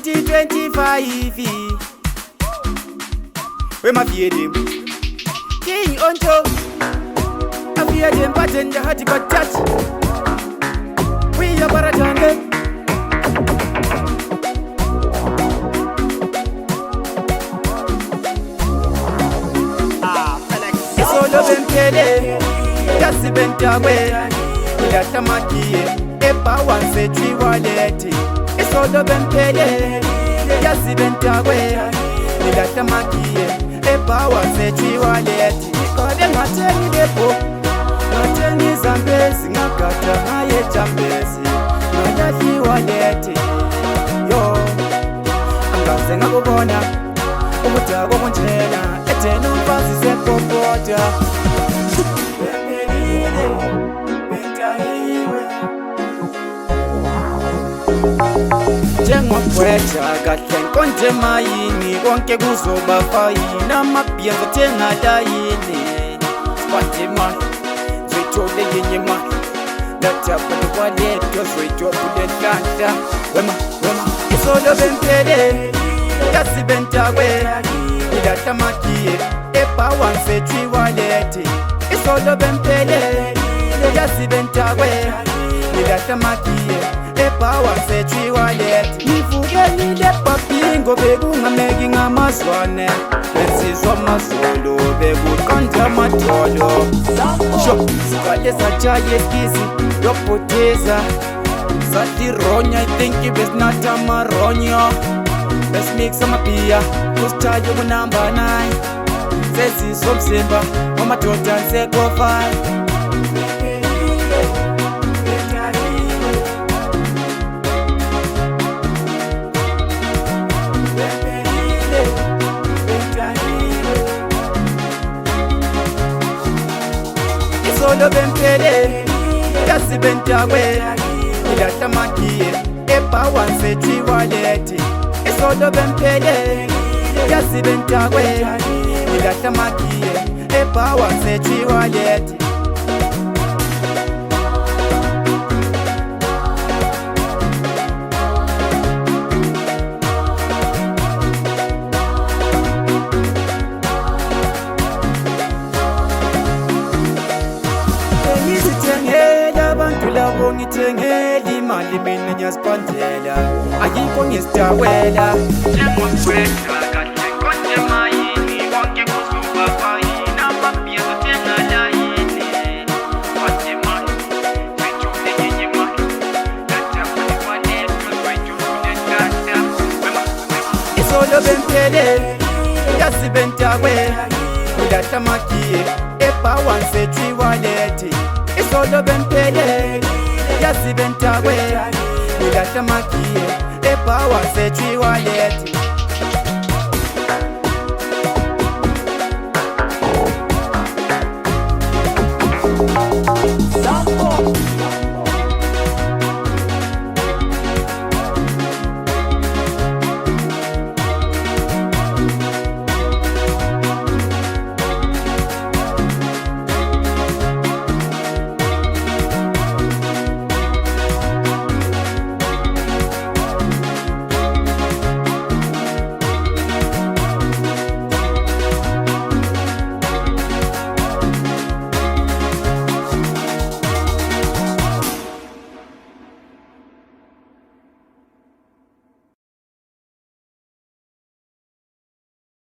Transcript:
2025 we ma fear them king onto I fear them but in the heart got touch we are baratange Solo bempele Yasi bentagwe Ilata makie Epa wanse chui waleti Solo bempele Yasi bentagwe Ilata makie Epa wanse chui waleti Kode mateni depo Mateni zambezi Ngakata haye chambezi Ngadafi waleti Yo Angaze ngakubona Umutago kunjena Eteno mfazi sepopota Jengwakwetha kahle konje mayini konke kuzoba fine amapienzo thenga yini Spande mali Zoyithole yenye mali Lathapha kwaletho zoyithole lenhlanhla Wema Isolo bempele Yasi bentagwe Ilata makie Epa wanse chui waleti Isolo bempele Yasi bentagwe Ilata makie Epa wanse chui waleti Nifugeni papingo bekungameki ngamazwane Bensizwa mazolo bekuqonda matolo Sho, sikale sajaye eskizi Yopoteza Satironya, I think it was not a maronya Let's make some beer, who's charge you number 9 Says he's from Simba, mama told and say go five It's all of them pele, Yasi bentagwe Ilata makie, Epa wanse chui waleti Solo bempele Yasi bentagwe Ilata makie Epa wanse chui waleti Ngizithengela abantu labo ngithengela imali mina ngiyazibhandela ayikho ngizidawela Njengwakwetha kahle konje mayini konke kuzoba fine amapienzo thenga yini Spande mali Zoyithole yenye mali Lathapha kwaletho zoyithole lenhlanhla Wema Isolo bempele Yasi bentagwe Ilata makie Epa wanse chui waleti Isolo bempele Yasi bentagwe Ilata makie Epa wanse chui waleti